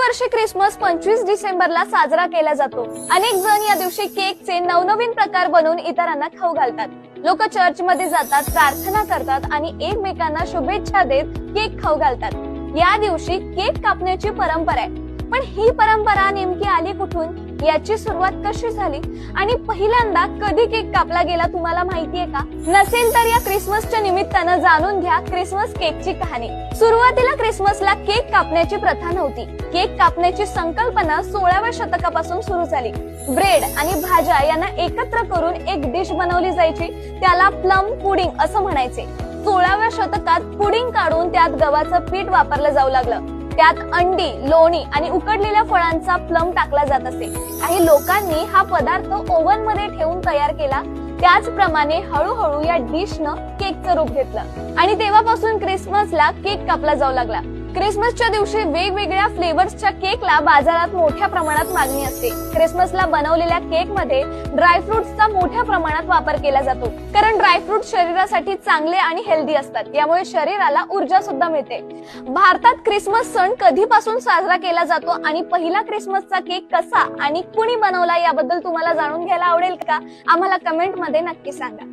दरवर्षी क्रिसमस 25 डिसेंबरला साजरा केला जातो। अनेक जण या दिवशी केकचे नवनवीन प्रकार बनवून इतरांना खाऊ घालतात। लोक चर्चमध्ये जातात, प्रार्थना करतात आणि एकमेकांना शुभेच्छा देत केक खाऊ घालतात। या दिवशी केक कापण्याची परंपरा आहे, पण ही परंपरा नेमकी आली कुठून, याची सुरुवात कशी झाली आणि पहिल्यांदा कधी केक कापला गेला तुम्हाला माहितीये का? नसेल तर या क्रिसमसच्या निमित्तानं जाणून घ्या क्रिसमस केकची कहाणी। सुरुवातीला क्रिसमसला केक कापण्याची प्रथा नव्हती। केक कापण्याची संकल्पना 16व्या शतकापासून सुरू झाली। ब्रेड आणि भाज्या यांना एकत्र करून एक डिश बनवली जायची, त्याला प्लम पुडिंग असं म्हणायचे। 16व्या शतकात पुडिंग काढून त्यात गव्हाचं पीठ वापरलं जाऊ लागलं। त्यात अंडी, लोणी आणि उकडलेल्या फळांचा प्लम टाकला जात असे। काही लोकांनी हा पदार्थ ओव्हन मध्ये ठेवून तयार केला। त्याचप्रमाणे हळूहळू या डिशनं केकचं रूप घेतलं आणि तेव्हापासून क्रिसमसला केक कापला जाऊ लागला। क्रिसमसच्या दिवशी वेगवेगळ्या फ्लेवर्सच्या केकला बाजारात मोठ्या प्रमाणात मागणी असते। क्रिसमसला बनवलेल्या केक मध्ये ड्रायफ्रुट्सचा मोठ्या प्रमाणात वापर केला जातो, कारण ड्रायफ्रुट शरीरासाठी चांगले आणि हेल्दी असतात। यामुळे शरीराला ऊर्जा सुद्धा मिळते। भारतात क्रिसमस सण कधीपासून साजरा केला जातो आणि पहिला क्रिसमसचा केक कसा आणि कुणी बनवला याबद्दल तुम्हाला जाणून घ्यायला आवडेल का? आम्हाला कमेंट मध्ये नक्की सांगा।